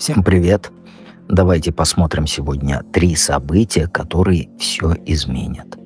Всем привет! Давайте посмотрим сегодня 3 события, которые все изменят.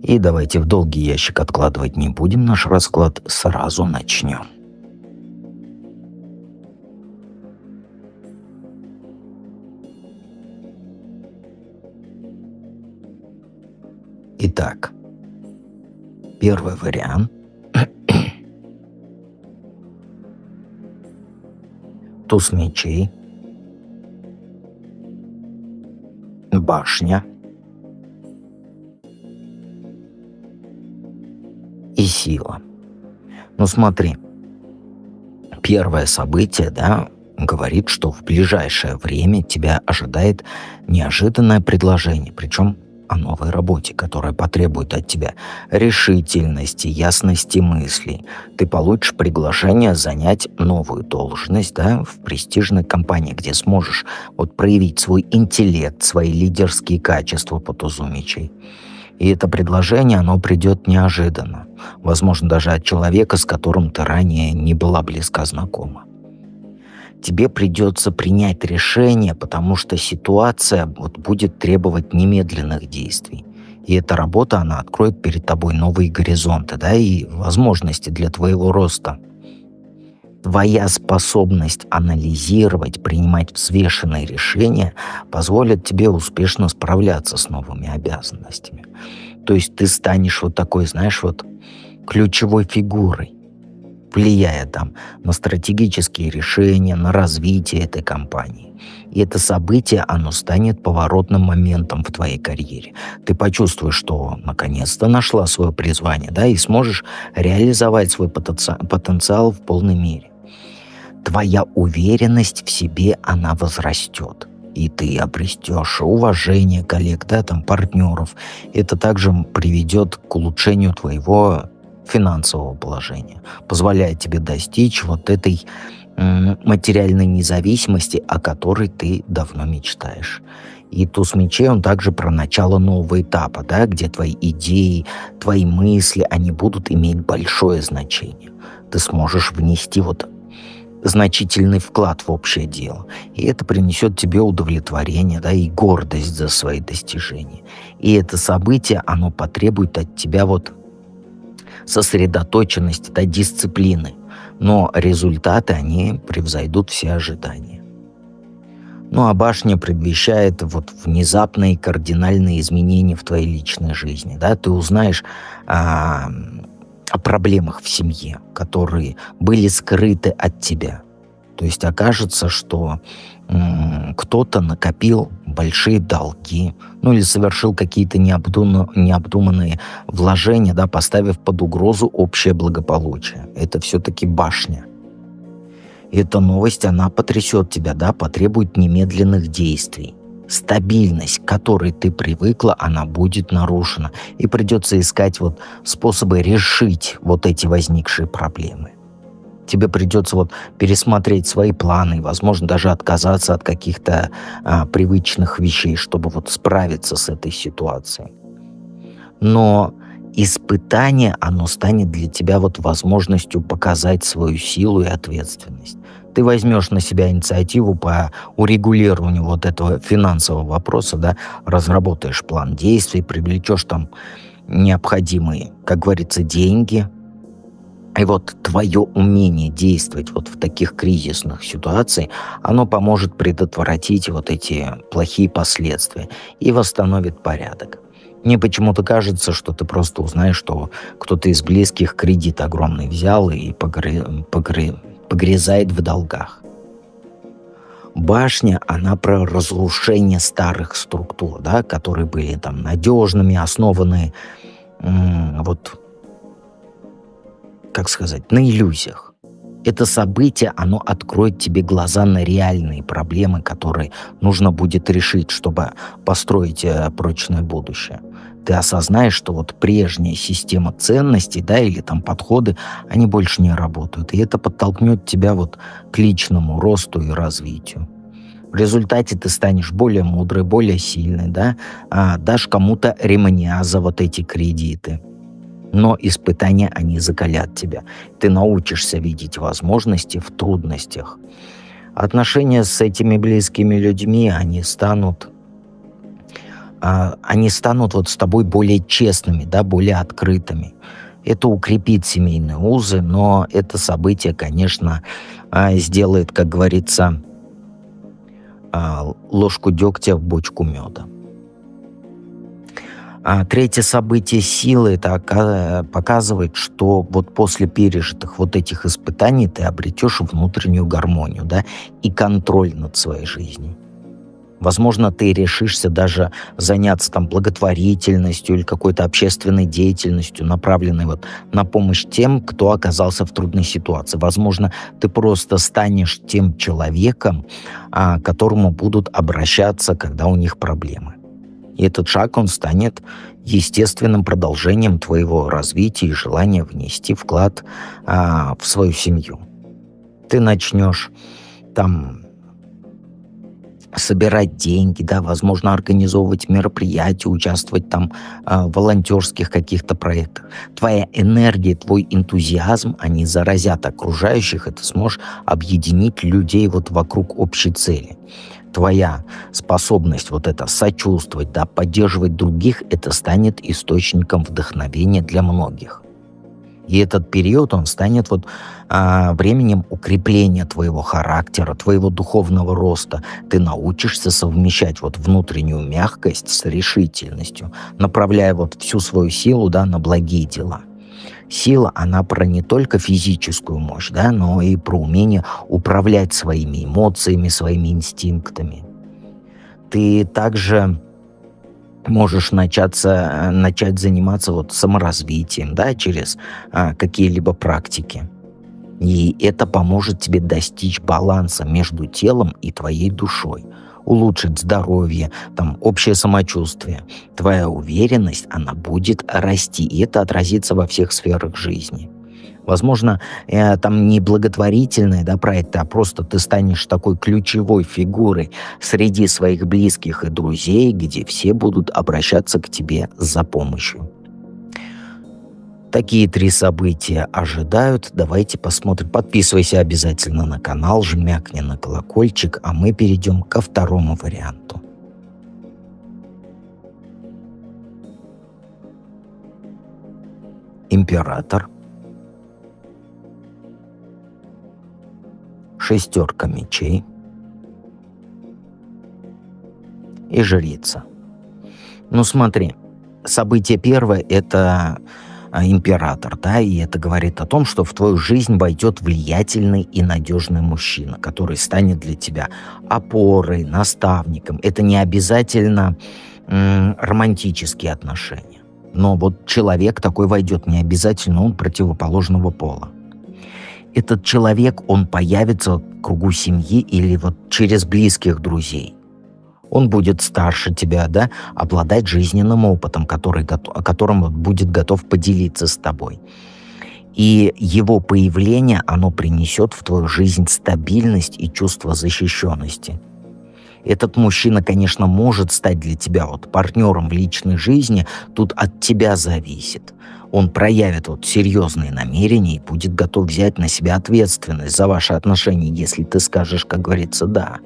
И давайте в долгий ящик откладывать не будем наш расклад, сразу начнем. Итак, первый вариант. Туз мечей, башня и сила. Ну смотри, первое событие, говорит, что в ближайшее время тебя ожидает неожиданное предложение, причем о новой работе, которая потребует от тебя решительности, ясности мыслей. Ты получишь приглашение занять новую должность, в престижной компании, где сможешь проявить свой интеллект, свои лидерские качества по тузу мечей. И это предложение, оно придет неожиданно. Возможно, даже от человека, с которым ты ранее не была близко знакома. Тебе придется принять решение, потому что ситуация будет требовать немедленных действий. И эта работа, она откроет перед тобой новые горизонты, и возможности для твоего роста. Твоя способность анализировать, принимать взвешенные решения позволит тебе успешно справляться с новыми обязанностями. То есть ты станешь такой, ключевой фигурой, влияя на стратегические решения, на развитие этой компании. И это событие, оно станет поворотным моментом в твоей карьере. Ты почувствуешь, что наконец-то нашла свое призвание, и сможешь реализовать свой потенциал в полной мере. Твоя уверенность в себе, она возрастет. И ты обретешь уважение коллег, партнеров. Это также приведет к улучшению твоего финансового положения, позволяет тебе достичь этой материальной независимости, о которой ты давно мечтаешь. И туз мечей, он также про начало нового этапа, где твои идеи, твои мысли, они будут иметь большое значение. Ты сможешь внести значительный вклад в общее дело. И это принесет тебе удовлетворение, и гордость за свои достижения. И это событие, оно потребует от тебя сосредоточенности, дисциплины. Но результаты, они превзойдут все ожидания. Ну а башня предвещает внезапные кардинальные изменения в твоей личной жизни. Ты узнаешь о проблемах в семье, которые были скрыты от тебя. То есть окажется, что кто-то накопил большие долги, или совершил какие-то необдуманные вложения, поставив под угрозу общее благополучие. Это все-таки башня. И эта новость, она потрясет тебя, потребует немедленных действий. Стабильность, к которой ты привыкла, она будет нарушена. И придется искать способы решить эти возникшие проблемы. Тебе придется пересмотреть свои планы, возможно, даже отказаться от каких-то привычных вещей, чтобы справиться с этой ситуацией. Но испытание, оно станет для тебя возможностью показать свою силу и ответственность. Ты возьмешь на себя инициативу по урегулированию этого финансового вопроса, разработаешь план действий, привлечешь необходимые, как говорится, деньги. И твое умение действовать в таких кризисных ситуациях, оно поможет предотвратить эти плохие последствия и восстановит порядок. Мне почему-то кажется, что ты просто узнаешь, что кто-то из близких кредит огромный взял и погрязает в долгах. Башня, она про разрушение старых структур, которые были надежными, основаны на иллюзиях. Это событие, оно откроет тебе глаза на реальные проблемы, которые нужно будет решить, чтобы построить прочное будущее. Ты осознаешь, что прежняя система ценностей, или подходы, они больше не работают. И это подтолкнет тебя к личному росту и развитию. В результате ты станешь более мудрой, более сильной, дашь кому-то ремня за эти кредиты. Но испытания, они закалят тебя. Ты научишься видеть возможности в трудностях. Отношения с этими близкими людьми, они станут вот с тобой более честными, да, более открытыми. Это укрепит семейные узы, но это событие, конечно, сделает, как говорится, ложку дегтя в бочку меда. Третье событие силы, это показывает, что вот после пережитых вот этих испытаний ты обретешь внутреннюю гармонию, да, и контроль над своей жизнью. Возможно, ты решишься даже заняться там благотворительностью или какой-то общественной деятельностью, направленной вот на помощь тем, кто оказался в трудной ситуации. Возможно, ты просто станешь тем человеком, к которому будут обращаться, когда у них проблемы. И этот шаг, он станет естественным продолжением твоего развития и желания внести вклад в свою семью. Ты начнешь там собирать деньги, да, возможно, организовывать мероприятия, участвовать там в волонтерских каких-то проектах. Твоя энергия, твой энтузиазм, они заразят окружающих, и ты сможешь объединить людей вот вокруг общей цели. Твоя способность вот это сочувствовать, да, поддерживать других, это станет источником вдохновения для многих. И этот период, он станет вот временем укрепления твоего характера, твоего духовного роста. Ты научишься совмещать вот внутреннюю мягкость с решительностью, направляя вот всю свою силу, да, на благие дела. Сила, она про не только физическую мощь, да, но и про умение управлять своими эмоциями, своими инстинктами. Ты также можешь начать заниматься вот саморазвитием, да, через какие-либо практики. И это поможет тебе достичь баланса между телом и твоей душой, улучшить здоровье, там, общее самочувствие. Твоя уверенность, она будет расти, и это отразится во всех сферах жизни. Возможно, там не благотворительные, да, проекты, а просто ты станешь такой ключевой фигурой среди своих близких и друзей, где все будут обращаться к тебе за помощью. Такие 3 события ожидают. Давайте посмотрим. Подписывайся обязательно на канал, жмякни на колокольчик, а мы перейдем ко второму варианту. Император. 6 мечей и жрица. Ну смотри, событие первое – это император, да, и это говорит о том, что в твою жизнь войдет влиятельный и надежный мужчина, который станет для тебя опорой, наставником. Это не обязательно романтические отношения, но вот человек такой войдет, не обязательно он противоположного пола. Этот человек, он появится в кругу семьи или вот через близких друзей. Он будет старше тебя, да, обладать жизненным опытом, которым он будет готов поделиться с тобой. И его появление, оно принесет в твою жизнь стабильность и чувство защищенности. Этот мужчина, конечно, может стать для тебя вот партнером в личной жизни, тут от тебя зависит. Он проявит вот серьезные намерения и будет готов взять на себя ответственность за ваши отношения, если ты скажешь, как говорится, «да».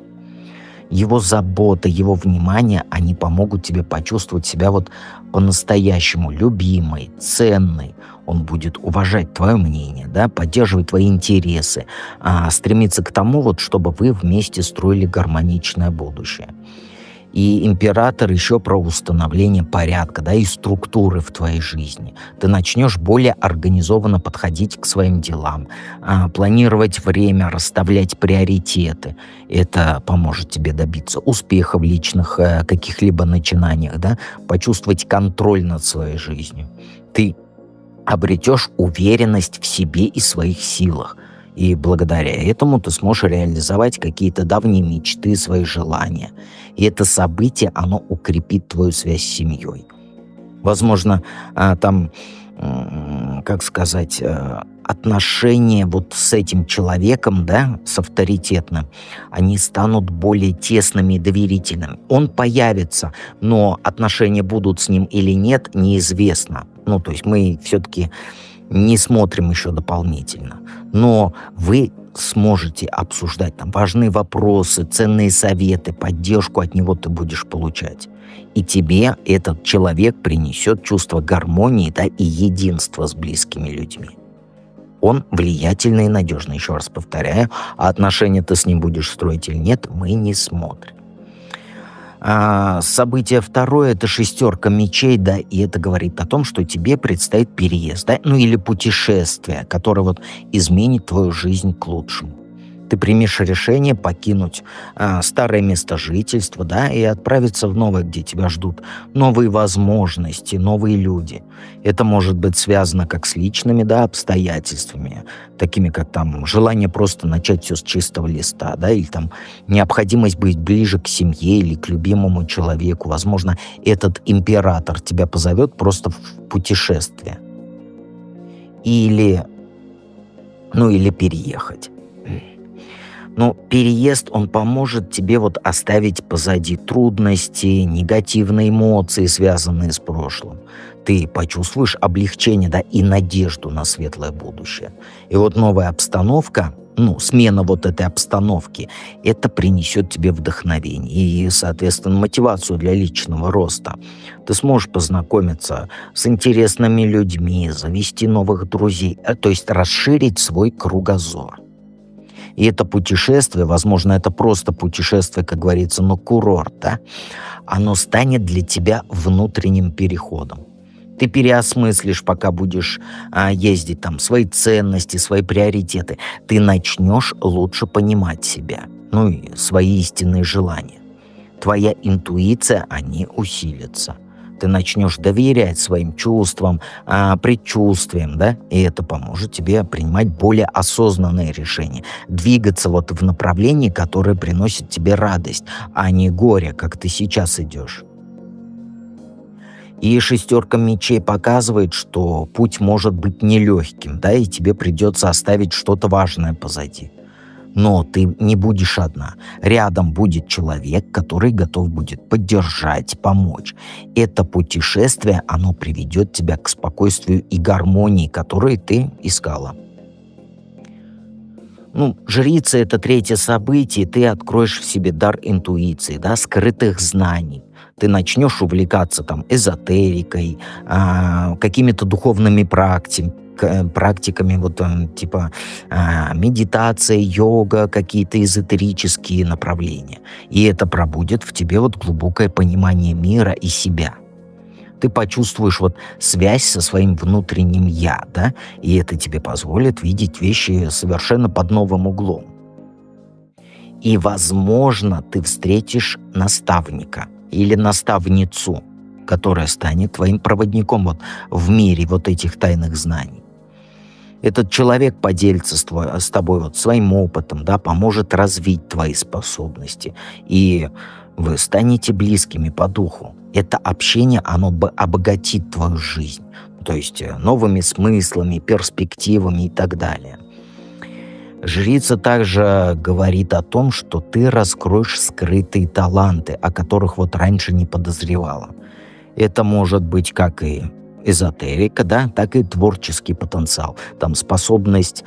Его забота, его внимание, они помогут тебе почувствовать себя вот по-настоящему любимой, ценной. Он будет уважать твое мнение, да, поддерживать твои интересы, стремиться к тому, вот, чтобы вы вместе строили гармоничное будущее. И император еще про установление порядка, да, и структуры в твоей жизни. Ты начнешь более организованно подходить к своим делам, планировать время, расставлять приоритеты. Это поможет тебе добиться успеха в личных каких-либо начинаниях, да, почувствовать контроль над своей жизнью. Ты обретешь уверенность в себе и своих силах. И благодаря этому ты сможешь реализовать какие-то давние мечты, свои желания. И это событие, оно укрепит твою связь с семьей. Возможно, там, как сказать, отношения вот с этим человеком, да, с авторитетным, они станут более тесными и доверительными. Он появится, но отношения будут с ним или нет, неизвестно. То есть мы все-таки не смотрим еще дополнительно. Но вы сможете обсуждать там важные вопросы, ценные советы, поддержку от него ты будешь получать. И тебе этот человек принесет чувство гармонии, да, и единства с близкими людьми. Он влиятельный и надежный, еще раз повторяю, а отношения ты с ним будешь строить или нет, мы не смотрим. Событие второе — это 6 мечей, да, и это говорит о том, что тебе предстоит переезд, да, ну или путешествие, которое вот изменит твою жизнь к лучшему. Ты примешь решение покинуть старое место жительства, да, и отправиться в новое, где тебя ждут новые возможности, новые люди. Это может быть связано как с личными, да, обстоятельствами, такими как там желание просто начать все с чистого листа, да, или там необходимость быть ближе к семье или к любимому человеку. Возможно, этот император тебя позовет просто в путешествие. Или переехать. Но переезд, он поможет тебе вот оставить позади трудности, негативные эмоции, связанные с прошлым. Ты почувствуешь облегчение, да, и надежду на светлое будущее. И вот новая обстановка, смена вот этой обстановки, это принесет тебе вдохновение и, соответственно, мотивацию для личного роста. Ты сможешь познакомиться с интересными людьми, завести новых друзей, то есть расширить свой кругозор. И это путешествие, возможно, это просто путешествие, как говорится, на курорт, да, оно станет для тебя внутренним переходом. Ты переосмыслишь, пока будешь ездить, там, свои ценности, свои приоритеты. Ты начнешь лучше понимать себя, и свои истинные желания. Твоя интуиция, они усилятся. Ты начнешь доверять своим чувствам, предчувствиям, да, и это поможет тебе принимать более осознанные решения, двигаться вот в направлении, которое приносит тебе радость, а не горе, как ты сейчас идешь. И 6 мечей показывает, что путь может быть нелегким, да, и тебе придется оставить что-то важное позади. Но ты не будешь одна. Рядом будет человек, который готов будет поддержать, помочь. Это путешествие, оно приведет тебя к спокойствию и гармонии, которые ты искала. Жрица — это 3 событие, ты откроешь в себе дар интуиции, да, скрытых знаний. Ты начнешь увлекаться там эзотерикой, какими-то духовными практиками, вот типа медитация, йога, какие-то эзотерические направления. И это пробудет в тебе вот глубокое понимание мира и себя. Ты почувствуешь вот связь со своим внутренним «я», да, и это тебе позволит видеть вещи совершенно под новым углом. И, возможно, ты встретишь наставника или наставницу, которая станет твоим проводником вот в мире вот этих тайных знаний. Этот человек поделится с тобой вот своим опытом, да, поможет развить твои способности, и вы станете близкими по духу. Это общение, оно обогатит твою жизнь, то есть новыми смыслами, перспективами и так далее. Жрица также говорит о том, что ты раскроешь скрытые таланты, о которых вот раньше не подозревала. Это может быть как и эзотерика, да, так и творческий потенциал. Там способность,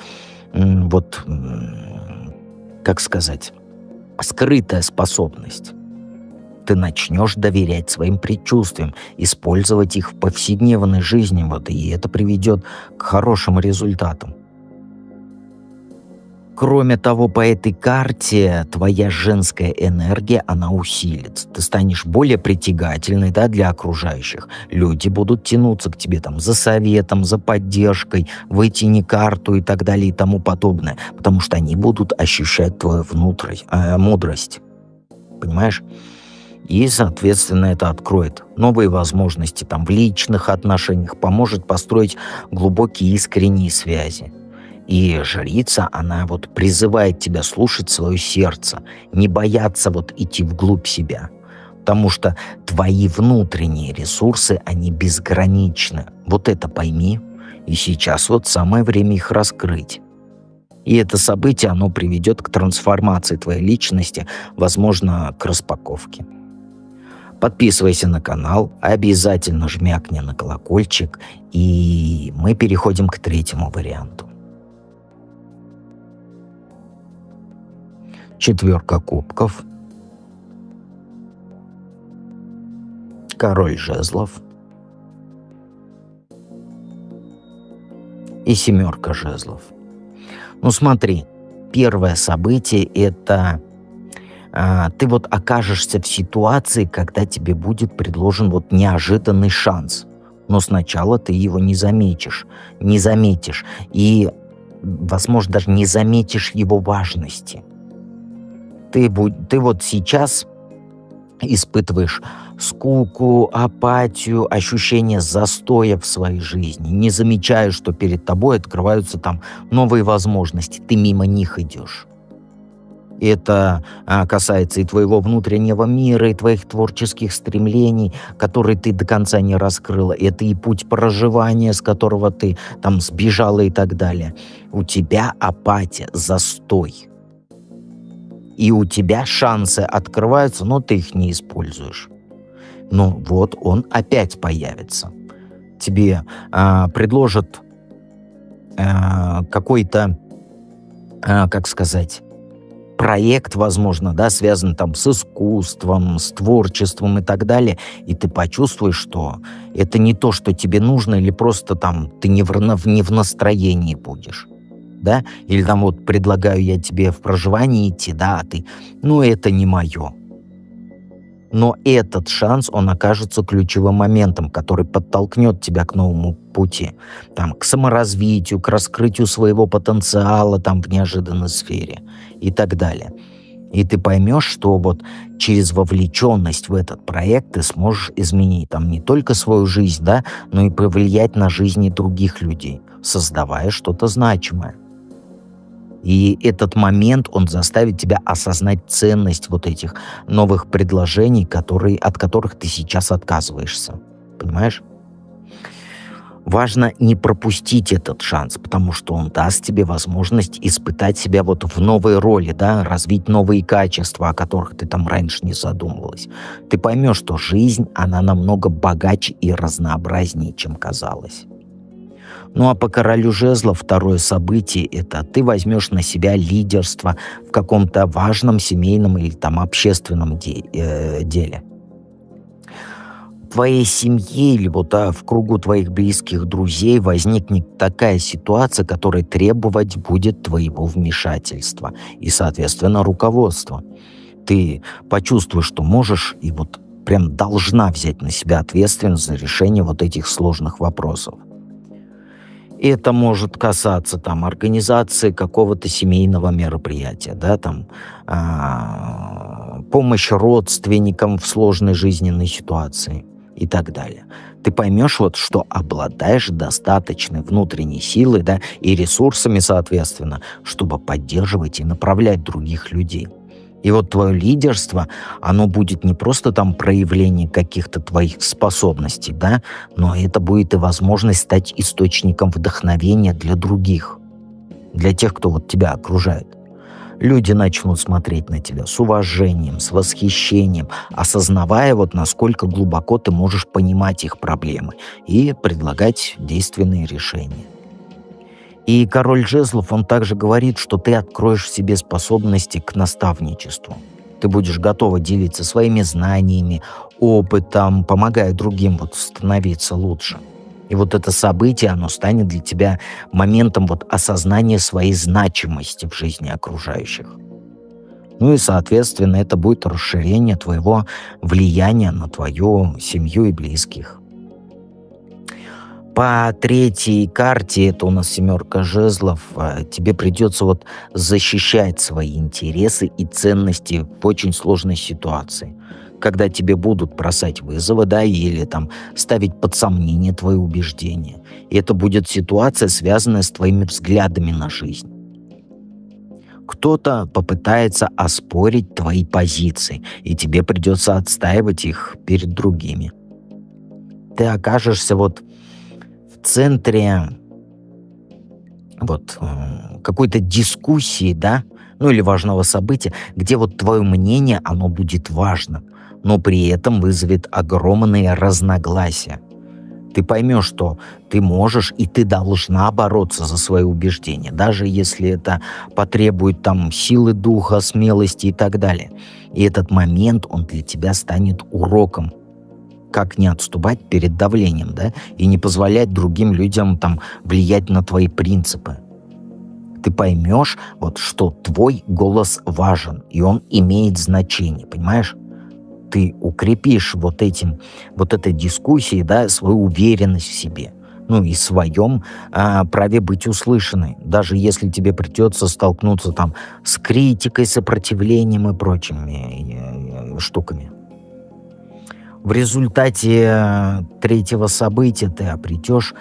скрытая способность. Ты начнешь доверять своим предчувствиям, использовать их в повседневной жизни, и это приведет к хорошим результатам. Кроме того, по этой карте твоя женская энергия, она усилится. Ты станешь более притягательной, да, для окружающих. Люди будут тянуться к тебе там за советом, за поддержкой, вытяни карту и так далее и тому подобное, потому что они будут ощущать твою мудрость. Понимаешь? И, соответственно, это откроет новые возможности там в личных отношениях, поможет построить глубокие искренние связи. И жрица, она вот призывает тебя слушать свое сердце, не бояться вот идти вглубь себя. Потому что твои внутренние ресурсы, они безграничны. Вот это пойми. И сейчас вот самое время их раскрыть. И это событие, оно приведет к трансформации твоей личности, возможно, к распаковке. Подписывайся на канал, обязательно жмякни на колокольчик, и мы переходим к 3-му варианту. Четверка кубков. Король жезлов. И семерка жезлов. Ну смотри, первое событие — это ты вот окажешься в ситуации, когда тебе будет предложен вот неожиданный шанс. Но сначала ты его не заметишь. И, возможно, даже не заметишь его важности. Ты вот сейчас испытываешь скуку, апатию, ощущение застоя в своей жизни. Не замечаешь, что перед тобой открываются там новые возможности. Ты мимо них идешь. Это касается и твоего внутреннего мира, и твоих творческих стремлений, которые ты до конца не раскрыла. Это и путь проживания, с которого ты там сбежала и так далее. У тебя апатия, застой. И у тебя шансы открываются, но ты их не используешь. Ну вот он опять появится. Тебе предложат какой-то, как сказать, проект, возможно, да, связан там с искусством, с творчеством и так далее, и ты почувствуешь, что это не то, что тебе нужно, или просто там ты не в настроении будешь, да, или там вот предлагаю я тебе в проживание идти, да, а ты, ну это не мое. Но этот шанс, он окажется ключевым моментом, который подтолкнет тебя к новому пути, там, к саморазвитию, к раскрытию своего потенциала там, в неожиданной сфере и так далее. И ты поймешь, что вот через вовлеченность в этот проект ты сможешь изменить там не только свою жизнь, да, но и повлиять на жизни других людей, создавая что-то значимое. И этот момент, он заставит тебя осознать ценность вот этих новых предложений, от которых ты сейчас отказываешься. Понимаешь? Важно не пропустить этот шанс, потому что он даст тебе возможность испытать себя вот в новой роли, да, развить новые качества, о которых ты там раньше не задумывалась. Ты поймешь, что жизнь, она намного богаче и разнообразнее, чем казалось. Ну а по королю жезлов второе событие — это ты возьмешь на себя лидерство в каком-то важном семейном или там общественном деле. В твоей семье или вот в кругу твоих близких друзей возникнет такая ситуация, которая требовать будет твоего вмешательства и, соответственно, руководства. Ты почувствуешь, что можешь и вот прям должна взять на себя ответственность за решение вот этих сложных вопросов. Это может касаться там организации какого-то семейного мероприятия, да, там помощь родственникам в сложной жизненной ситуации и так далее. Ты поймешь вот, что обладаешь достаточной внутренней силой, да, и ресурсами, соответственно, чтобы поддерживать и направлять других людей. И вот твое лидерство, оно будет не просто там проявление каких-то твоих способностей, да, но это будет и возможность стать источником вдохновения для других, для тех, кто вот тебя окружает. Люди начнут смотреть на тебя с уважением, с восхищением, осознавая вот насколько глубоко ты можешь понимать их проблемы и предлагать действенные решения. И король жезлов, он также говорит, что ты откроешь в себе способности к наставничеству. Ты будешь готова делиться своими знаниями, опытом, помогая другим вот становиться лучше. И вот это событие, оно станет для тебя моментом вот осознания своей значимости в жизни окружающих. Ну и, соответственно, это будет расширение твоего влияния на твою семью и близких. По третьей карте, это у нас семерка жезлов, тебе придется вот защищать свои интересы и ценности в очень сложной ситуации, когда тебе будут бросать вызовы, да, или там ставить под сомнение твои убеждения. И это будет ситуация, связанная с твоими взглядами на жизнь. Кто-то попытается оспорить твои позиции, и тебе придется отстаивать их перед другими. Ты окажешься вот в центре вот какой-то дискуссии, да, ну или важного события, где вот твое мнение, оно будет важным, но при этом вызовет огромные разногласия. Ты поймешь, что ты можешь и ты должна бороться за свои убеждения, даже если это потребует там силы духа, смелости и так далее. И этот момент, он для тебя станет уроком. Как не отступать перед давлением, да, и не позволять другим людям там влиять на твои принципы. Ты поймешь, вот, что твой голос важен, и он имеет значение, понимаешь? Ты укрепишь вот этой дискуссией, да, свою уверенность в себе, ну и своем праве быть услышанной, даже если тебе придется столкнуться там с критикой, сопротивлением и прочими штуками. В результате третьего события ты обретешь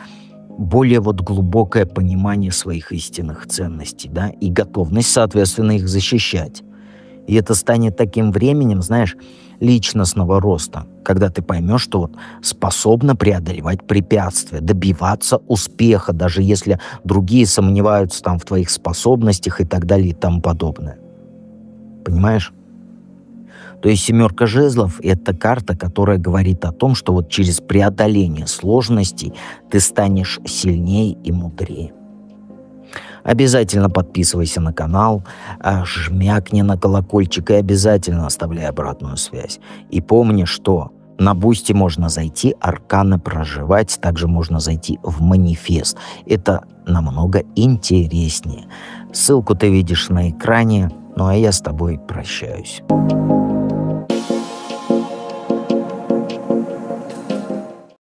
более вот глубокое понимание своих истинных ценностей, да, и готовность, соответственно, их защищать. И это станет таким временем, знаешь, личностного роста, когда ты поймешь, что вот способна преодолевать препятствия, добиваться успеха, даже если другие сомневаются там в твоих способностях и так далее и тому подобное. Понимаешь? То есть 7 жезлов — это карта, которая говорит о том, что вот через преодоление сложностей ты станешь сильнее и мудрее. Обязательно подписывайся на канал, жмякни на колокольчик и обязательно оставляй обратную связь. И помни, что на Бусти можно зайти, арканы проживать, также можно зайти в манифест. Это намного интереснее. Ссылку ты видишь на экране, ну а я с тобой прощаюсь.